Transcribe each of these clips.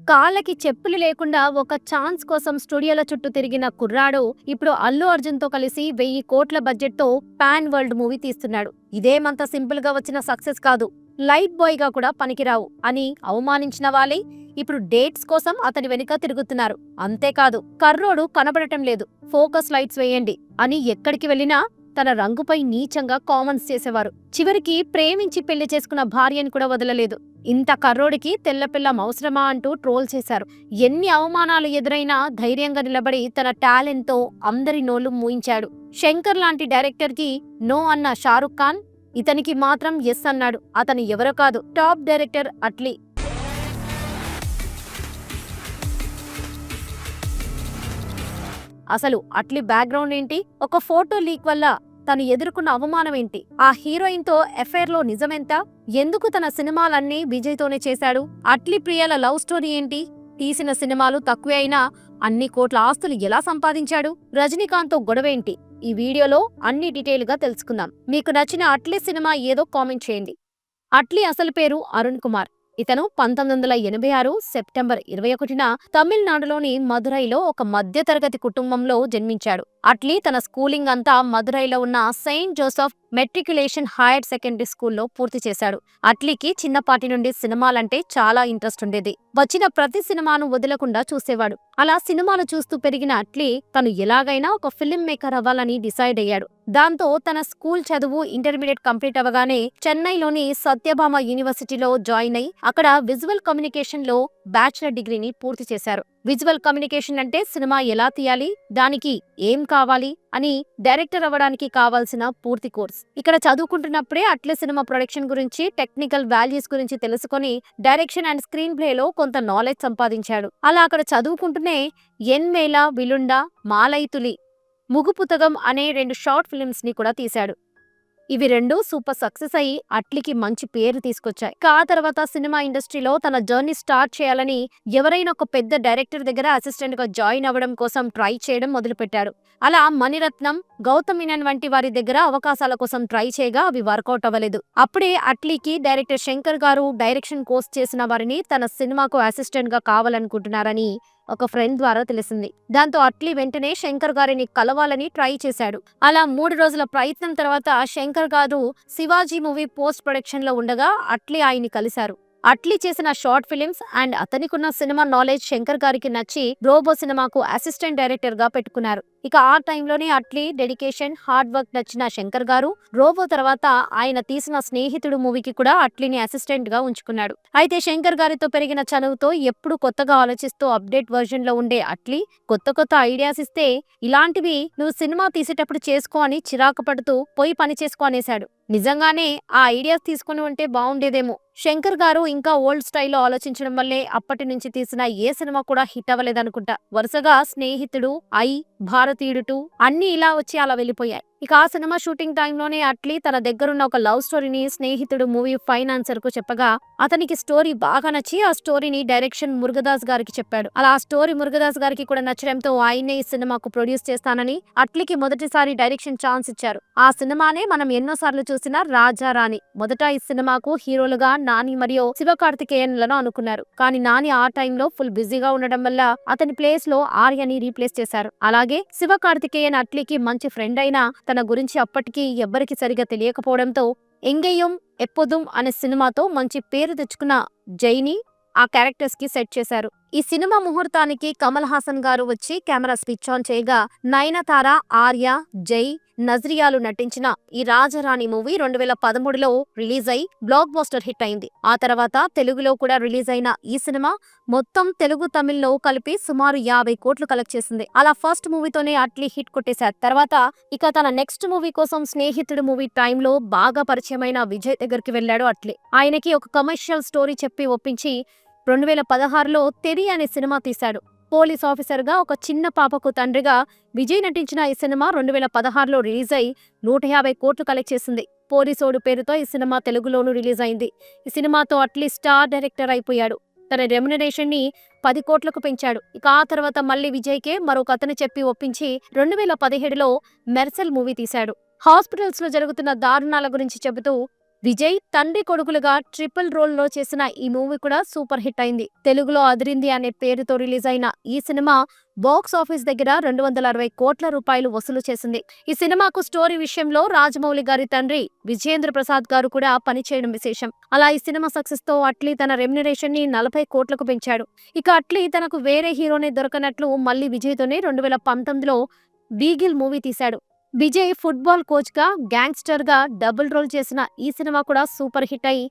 కాళ్ళకి చెప్పులు లేకుండా ఒక ఛాన్స్ కోసం స్టూడియోల చుట్టూ తిరిగిన కుర్రాడు ఇప్పుడు అల్లు అర్జున్ తో కలిసి 1000 కోట్ల బడ్జెట్ తో పాన్ వరల్డ్ మూవీ తీస్తున్నాడు. ఇదేమంత సింపుల్ గా వచ్చిన సక్సెస్ కాదు. లైట్ బాయ్ గా కూడా పనికిరావు అని అవమానించిన వాళ్ళే ఇప్పుడు డేట్స్ కోసం అతని వెనుక తిరుగుతున్నారు. అంతేకాదు, కర్రోడు కనబడటం లేదు, ఫోకస్ లైట్స్ వేయండి అని ఎక్కడికి వెళ్ళినా తన రంగుపై నీచంగా కామెంట్స్ చేసేవారు. చివరికి ప్రేమించి పెళ్లి చేసుకున్న భార్యని కూడా వదలలేదు. ఇంత కర్రోడికి తెల్లపిల్లం అవసరమా అంటూ ట్రోల్ చేశారు. ఎన్ని అవమానాలు ఎదురైనా ధైర్యంగా నిలబడి తన టాలెంట్ తో అందరి నోళ్లు మూయించాడు. శంకర్ లాంటి డైరెక్టర్ కి నో అన్న షారుఖ్ ఖాన్ ఇతనికి మాత్రం ఎస్ అన్నాడు. అతను ఎవరో కాదు, టాప్ డైరెక్టర్ అట్లీ. అసలు అట్లీ బ్యాక్గ్రౌండ్ ఏంటి, ఒక ఫోటో లీక్ వల్ల తను ఎదుర్కొన్న అవమానం ఏంటి, ఆ హీరోయిన్ తో అఫైర్ లో నిజమెంత, ఎందుకు తన సినిమాలన్నీ విజయ్ తోనే చేశాడు, అట్లీ ప్రియాల లవ్ స్టోరీ ఏంటి, తీసిన సినిమాలు తక్కువే అయినా అన్ని కోట్ల ఆస్తులు ఎలా సంపాదించాడు, రజనీకాంత్ తో గొడవేంటి, ఈ వీడియోలో అన్ని డీటెయిల్ గా తెలుసుకుందాం. మీకు నచ్చిన అట్లీ సినిమా ఏదో కామెంట్ చేయండి. అట్లీ అసలు పేరు అరుణ్ కుమార్. ఇతను 1986 సెప్టెంబర్ 21న తమిళనాడులోని మదురైలో ఒక మధ్యతరగతి కుటుంబంలో జన్మించాడు. అట్లీ తన స్కూలింగ్ అంతా మదురైలో ఉన్న Saint Joseph matriculation higher secondary స్కూల్లో పూర్తి చేశాడు. అట్లీకి చిన్నపాటి నుండి సినిమాలంటే చాలా ఇంట్రెస్ట్ ఉండేది. వచ్చిన ప్రతి సినిమాను వదలకుండా చూసేవాడు. అలా సినిమాలు చూస్తూ పెరిగిన అట్లీ తను ఎలాగైనా ఒక ఫిల్మ్ మేకర్ అవ్వాలని డిసైడ్ అయ్యాడు. దాంతో తన స్కూల్ చదువు ఇంటర్మీడియట్ కంప్లీట్ అవ్వగానే చెన్నైలోని సత్యభామ యూనివర్సిటీలో జాయిన్ అయి అక్కడ విజువల్ కమ్యూనికేషన్ లో బ్యాచిలర్ డిగ్రీని పూర్తి చేశారు. విజువల్ కమ్యూనికేషన్ అంటే సినిమా ఎలా తీయాలి, దానికి ఏం కావాలి అని డైరెక్టర్ అవ్వడానికి కావాల్సిన పూర్తి కోర్స్. ఇక్కడ చదువుకుంటున్నప్పుడే అట్లీ సినిమా ప్రొడక్షన్ గురించి, టెక్నికల్ వాల్యూస్ గురించి తెలుసుకొని డైరెక్షన్ అండ్ స్క్రీన్ ప్లే లో కొంత నాలెడ్జ్ సంపాదించాడు. అలా అక్కడ చదువుకుంటూనే ఎన్మేలా విలుండా, మాలైతులి, ముగుపుతగం అనే 2 షార్ట్ ఫిల్మ్స్ ని కూడా తీశాడు. ఇవి 2 సూపర్ సక్సెస్ అయ్యి అట్లీకి మంచి పేరు తీసుకొచ్చాయి. ఆ తర్వాత సినిమా ఇండస్ట్రీలో తన జర్నీ స్టార్ట్ చేయాలని ఎవరైనా ఒక పెద్ద డైరెక్టర్ దగ్గర అసిస్టెంట్ గా జాయిన్ అవ్వడం కోసం ట్రై చేయడం మొదలుపెట్టాడు. అలా మణిరత్నం, గౌతమ్ మీనన్ వంటి వారి దగ్గర అవకాశాల కోసం ట్రై చేయగా అవి వర్కౌట్ అవ్వలేదు. అప్పుడే అట్లీకి డైరెక్టర్ శంకర్ గారు డైరెక్షన్ కోర్స్ చేసిన వారిని తన సినిమాకు అసిస్టెంట్ గా కావాలనుకుంటున్నారని ఒక ఫ్రెండ్ ద్వారా తెలిసింది. దాంతో అట్లీ వెంటనే శంకర్ గారిని కలవాలని ట్రై చేశాడు. అలా 3 రోజుల ప్రయత్నం తర్వాత శంకర్ గారు శివాజీ మూవీ పోస్ట్ ప్రొడక్షన్ లో ఉండగా అట్లీ ఆయన్ని కలిశారు. అట్లీ చేసిన షార్ట్ ఫిలిమ్స్ అండ్ అతనికున్న సినిమా నాలెడ్జ్ శంకర్ గారికి నచ్చి రోబో సినిమాకు అసిస్టెంట్ డైరెక్టర్ గా పెట్టుకున్నారు. ఇక ఆ టైంలోనే అట్లీ డెడికేషన్, హార్డ్ వర్క్ నచ్చిన శంకర్ గారు రోబో తర్వాత ఆయన తీసిన స్నేహితుడు మూవీకి కూడా అట్లీని అసిస్టెంట్ గా ఉంచుకున్నాడు. అయితే శంకర్ గారితో పెరిగిన చనువుతో ఎప్పుడు కొత్తగా ఆలోచిస్తూ అప్డేట్ వర్జన్ లో ఉండే అట్లీ కొత్త కొత్త ఐడియాస్ ఇస్తే ఇలాంటివి నువ్వు సినిమా తీసేటప్పుడు చేసుకో అని చిరాకు పడుతూ పోయి పని చేసుకో అనేశాడు. నిజంగానే ఆ ఐడియాస్ తీసుకుని ఉంటే బాగుండేదేమో. శంకర్ గారు ఇంకా ఓల్డ్ స్టైల్లో ఆలోచించడం వల్లే అప్పటి నుంచి తీసిన ఏ సినిమా కూడా హిట్ అవ్వలేదనుకుంటా. వరుసగా స్నేహితుడు, ఐ, భారతీయుడు 2 అన్ని ఇలా వచ్చి అలా వెళ్ళిపోయాయి. ఇక ఆ సినిమా షూటింగ్ టైంలోనే అట్లీ తన దగ్గరున్న ఒక లవ్ స్టోరీని స్నేహితుడు మూవీ ఫైనాన్సర్ కు చెప్పగా అతనికి స్టోరీ బాగా నచ్చి ఆ స్టోరీని డైరెక్షన్ మురుగదాస్ గారికి చెప్పాడు. అలా ఆ స్టోరీ మురుగదాస్ గారికి కూడా నచ్చడంతో ఆయనే ఈ సినిమాకు ప్రొడ్యూస్ చేస్తానని అట్లీకి మొదటిసారి డైరెక్షన్ ఛాన్స్ ఇచ్చారు. ఆ సినిమానే మనం ఎన్నోసార్లు చూసిన రాజా రాణి. మొదట ఈ సినిమాకు హీరోలుగా నాని మరియు శివకార్తికేయన్లను అనుకున్నారు. కానీ నాని ఆ టైంలో ఫుల్ బిజీగా ఉండడం వల్ల అతని ప్లేస్ లో ఆర్యని రీప్లేస్ చేశారు. అలాగే శివకార్తికేయన్ అట్లీకి మంచి ఫ్రెండ్ అయినా తన గురించి అప్పటికి ఎవ్వరికి సరిగా తెలియకపోవడంతో ఎంగయ్యం ఎప్పొదుం అనే సినిమాతో మంచి పేరు తెచ్చుకున్న జైని ఆ క్యారెక్టర్స్ కి సెట్ చేశారు. ఈ సినిమా ముహూర్తానికి కమల్ హాసన్ గారు వచ్చి కెమెరా స్విచ్ ఆన్ చేయగా నయనతార, ఆర్య, జై, నజ్రియాలు నటించిన ఈ రాజరాణి మూవీ 2013లో రిలీజ్ అయి బ్లాక్ బస్టర్ హిట్ అయింది. ఆ తర్వాత తెలుగులో కూడా రిలీజ్ అయిన ఈ సినిమా మొత్తం తెలుగు, తమిళ్లో కలిపి సుమారు 50 కోట్లు కలెక్ట్ చేసింది. అలా ఫస్ట్ మూవీతోనే అట్లీ హిట్ కొట్టేశారు. తర్వాత ఇక తన నెక్స్ట్ మూవీ కోసం స్నేహితుడు మూవీ టైంలో బాగా పరిచయమైన విజయ్ దగ్గరికి వెళ్లాడు అట్లీ. ఆయనకి ఒక కమర్షియల్ స్టోరీ చెప్పి ఒప్పించి 2016లో తెరి అనే సినిమా తీశాడు. పోలీస్ ఆఫీసర్ గా ఒక చిన్న పాపకు తండ్రిగా విజయ్ నటించిన ఈ సినిమా 2016లో రిలీజ్ అయి 150 కోట్లు కలెక్ట్ చేసింది. పోలీసోడు పేరుతో ఈ సినిమా తెలుగులోనూ రిలీజ్ అయింది. ఈ సినిమాతో అట్లీ స్టార్ డైరెక్టర్ అయిపోయాడు. తన రెమ్యునరేషన్ ని 10 కోట్లకు పెంచాడు. ఇక ఆ తర్వాత మళ్ళీ విజయ్కే మరొక అతను చెప్పి ఒప్పించి 2017లో మెర్సెల్ మూవీ తీశాడు. హాస్పిటల్స్ లో జరుగుతున్న దారుణాల గురించి చెబుతూ విజయ్ తండ్రి కొడుకులుగా ట్రిపుల్ రోల్ లో చేసిన ఈ మూవీ కూడా సూపర్ హిట్ అయింది. తెలుగులో అదిరింది అనే పేరుతో రిలీజ్ అయిన ఈ సినిమా బాక్స్ ఆఫీస్ దగ్గర 260 కోట్ల రూపాయలు వసూలు చేసింది. ఈ సినిమాకు స్టోరీ విషయంలో రాజమౌళి గారి తండ్రి విజయేంద్ర ప్రసాద్ గారు కూడా పనిచేయడం విశేషం. అలా ఈ సినిమా సక్సెస్ తో అట్లీ తన రెమ్యునరేషన్ ని 40 కోట్లకు పెంచాడు. ఇక అట్లీ తనకు వేరే హీరోనే దొరకనట్లు మళ్ళీ విజయ్ తోనే 2019లో బీగిల్ మూవీ తీశాడు. విజయ్ ఫుట్బాల్ కోచ్ గా గ్యాంగ్స్టర్ గా డబుల్ రోల్ చేసిన ఈ సినిమా కూడా సూపర్ హిట్ అయి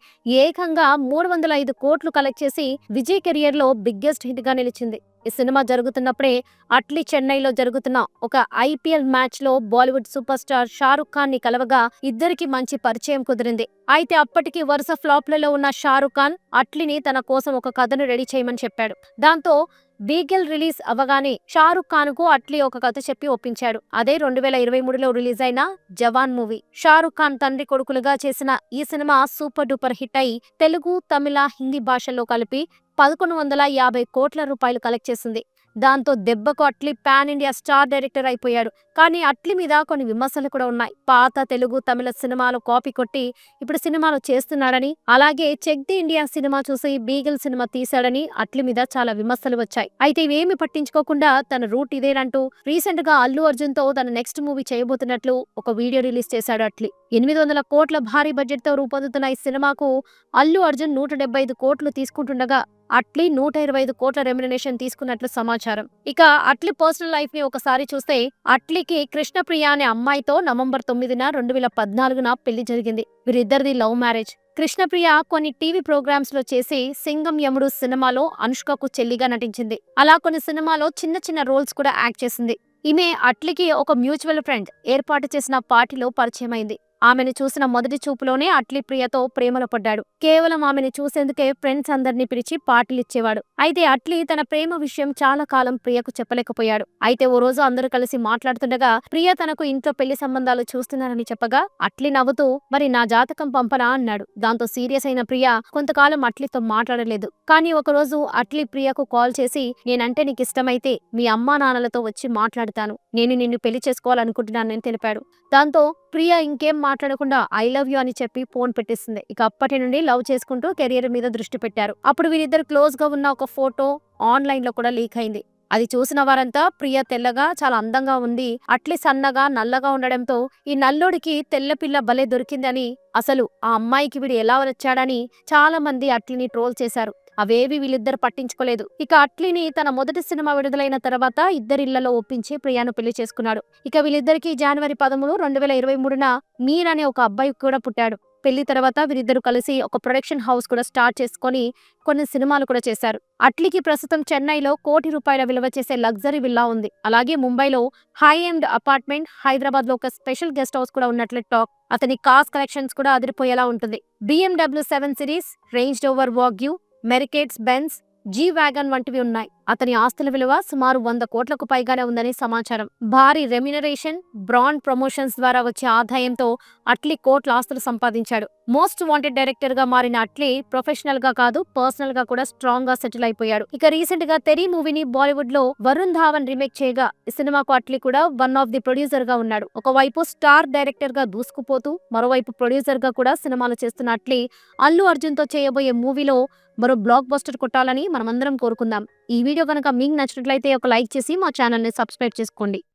ఏకంగా 305 కోట్లు కలెక్ట్ చేసి విజయ్ కెరియర్ లో బిగ్గెస్ట్ హిట్ గా నిలిచింది. ఈ సినిమా జరుగుతున్నప్పుడే అట్లీ చెన్నైలో జరుగుతున్న ఒక ఐపీఎల్ మ్యాచ్ లో బాలీవుడ్ సూపర్ స్టార్ షారుఖ్ ఖాన్ ని కలవగా ఇద్దరికి మంచి పరిచయం కుదిరింది. అయితే అప్పటికి వరుస ఫ్లాప్లలో ఉన్న షారుఖ్ ఖాన్ అట్లీని తన కోసం ఒక కథను రెడీ చేయమని చెప్పాడు. దాంతో బీగిల్ రిలీజ్ అవగానే షారుఖ్ ఖాన్ కు అట్లీ ఒక కథ చెప్పి ఒప్పించాడు. అదే 2023లో రిలీజ్ అయిన జవాన్ మూవీ. షారుఖ్ ఖాన్ తండ్రి కొడుకులుగా చేసిన ఈ సినిమా సూపర్ డూపర్ హిట్ అయి తెలుగు, తమిళ, హిందీ భాషల్లో కలిపి 1150 కోట్ల రూపాయలు కలెక్ట్ చేసింది. దాంతో దెబ్బకు Atlee pan India star director అయిపోయాడు. కానీ అట్లీ మీద కొన్ని విమర్శలు కూడా ఉన్నాయి. పాత తెలుగు, తమిళ సినిమాలు కాపీ కొట్టి ఇప్పుడు సినిమాలు చేస్తున్నాడని, అలాగే చెక్ ది ఇండియా సినిమా చూసి బీగిల్ సినిమా తీశాడని అట్లీ మీద చాలా విమర్శలు వచ్చాయి. అయితే ఇవేమి పట్టించుకోకుండా తన రూట్ ఇదేనంటూ రీసెంట్ గా అల్లు అర్జున్ తో తన నెక్స్ట్ మూవీ చేయబోతున్నట్లు ఒక వీడియో రిలీజ్ చేశాడు అట్లీ. 800 కోట్ల భారీ బడ్జెట్ తో రూపొందుతున్న ఈ సినిమాకు అల్లు అర్జున్ 175 కోట్లు తీసుకుంటుండగా అట్లీ 125 కోట్ల రెమ్యునరేషన్ తీసుకున్నట్లు సమాచారం. ఇక అట్లీ పర్సనల్ లైఫ్ ని ఒకసారి చూస్తే అట్లీకి కృష్ణప్రియ అనే అమ్మాయితో నవంబర్ 9, 2014 పెళ్లి జరిగింది. వీరిద్దరిది లవ్ మ్యారేజ్. కృష్ణప్రియ కొన్ని టీవీ ప్రోగ్రామ్స్ లో చేసి సింగం యముడు సినిమాలో అనుష్కకు చెల్లిగా నటించింది. అలా కొన్ని సినిమాలో చిన్న చిన్న రోల్స్ కూడా యాక్ట్ చేసింది. ఈమె అట్లీకి ఒక మ్యూచువల్ ఫ్రెండ్ ఏర్పాటు చేసిన పార్టీలో పరిచయం అయింది. ఆమెను చూసిన మొదటి చూపులోనే అట్లీ ప్రియతో ప్రేమలో పడ్డాడు. కేవలం ఆమెను చూసేందుకే ఫ్రెండ్స్ అందరినీ పిలిచి పార్టీలిచ్చేవాడు. అయితే అట్లీ తన ప్రేమ విషయం చాలా కాలం ప్రియకు చెప్పలేకపోయాడు. అయితే ఓ రోజు అందరూ కలిసి మాట్లాడుతుండగా ప్రియ తనకు ఇంట్లో పెళ్లి సంబంధాలు చూస్తున్నారని చెప్పగా అట్లీ నవ్వుతూ మరి నా జాతకం పంపనా అన్నాడు. దాంతో సీరియస్ అయిన ప్రియ కొంతకాలం అట్లీతో మాట్లాడలేదు. కానీ ఒకరోజు అట్లీ ప్రియకు కాల్ చేసి నేనంటే నీకు ఇష్టమైతే మీ అమ్మా నాన్నలతో వచ్చి మాట్లాడతాను, నేను నిన్ను పెళ్లి చేసుకోవాలనుకుంటున్నానని తెలిపాడు. దాంతో ప్రియ ఇంకేం మాట్లాడకుండా ఐ లవ్ యూ అని చెప్పి ఫోన్ పెట్టేసింది. ఇక అప్పటి నుండి లవ్ చేసుకుంటూ కెరియర్ మీద దృష్టి పెట్టారు. అప్పుడు వీరిద్దరు క్లోజ్ గా ఉన్న ఒక ఫోటో ఆన్లైన్ లో కూడా లీక్ అయింది. అది చూసిన వారంతా ప్రియ తెల్లగా చాలా అందంగా ఉంది, అట్లీ సన్నగా నల్లగా ఉండడంతో ఈ నల్లోడికి తెల్ల పిల్ల భలే దొరికిందని, అసలు ఆ అమ్మాయికి వీడు ఎలా వచ్చాడని చాలా మంది అట్లీని ట్రోల్ చేశారు. అవేవి వీళ్ళిద్దరు పట్టించుకోలేదు. ఇక అట్లీని తన మొదటి సినిమా విడుదలైన తర్వాత ఇద్దరిళ్లలో ఒప్పించి ప్రియాను పెళ్లి చేసుకున్నాడు. ఇక వీళ్ళిద్దరికి జనవరి 13, 2023 మీర్ అనే ఒక అబ్బాయి కూడా పుట్టాడు. పెళ్లి తర్వాత వీరిద్దరు కలిసి ఒక ప్రొడక్షన్ హౌస్ కూడా స్టార్ట్ చేసుకొని కొన్ని సినిమాలు కూడా చేశారు. అట్లీకి ప్రస్తుతం చెన్నైలో ₹1 కోటి విలువ చేసే లగ్జరీ విల్లా ఉంది. అలాగే ముంబైలో హై ఎండ్ అపార్ట్మెంట్, హైదరాబాద్ లో ఒక స్పెషల్ గెస్ట్ హౌస్ కూడా ఉన్నట్లు టాక్. అతని కార్స్ కలెక్షన్స్ కూడా అదిరిపోయేలా ఉంటుంది. BMW 7 series, range rover vogue, Mercedes Benz, G wagon వంటివి ఉన్నాయి. అతని ఆస్తుల విలువ సుమారు 100 కోట్లకు పైగానే ఉందని సమాచారం. భారీ రెమ్యునరేషన్, బ్రాండ్ ప్రమోషన్స్ ద్వారా వచ్చే ఆదాయంతో అట్లీ కోట్ల ఆస్తులు సంపాదించాడు. మోస్ట్ వాంటెడ్ డైరెక్టర్ గా మారిన అట్లీ ప్రొఫెషనల్ గా కాదు, పర్సనల్ గా కూడా స్ట్రాంగ్ గా సెటిల్ అయిపోయాడు. ఇక రీసెంట్ గా తెరీ మూవీని బాలీవుడ్ లో వరుణ్ ధావన్ రీమేక్ చేయగా ఈ సినిమాకు అట్లీ కూడా వన్ ఆఫ్ ది ప్రొడ్యూసర్ గా ఉన్నాడు. ఒకవైపు స్టార్ డైరెక్టర్ గా దూసుకుపోతూ మరోవైపు ప్రొడ్యూసర్ గా కూడా సినిమాలు చేస్తున్న అట్లీ అల్లు అర్జున్ తో చేయబోయే మూవీలో మరో బ్లాక్ బస్టర్ కొట్టాలని మనమందరం కోరుకుందాం. ఈ వీడియో కనుక మీకు నచ్చినట్లయితే ఒక లైక్ చేసి మా ఛానల్ ని సబ్స్క్రైబ్ చేసుకోండి.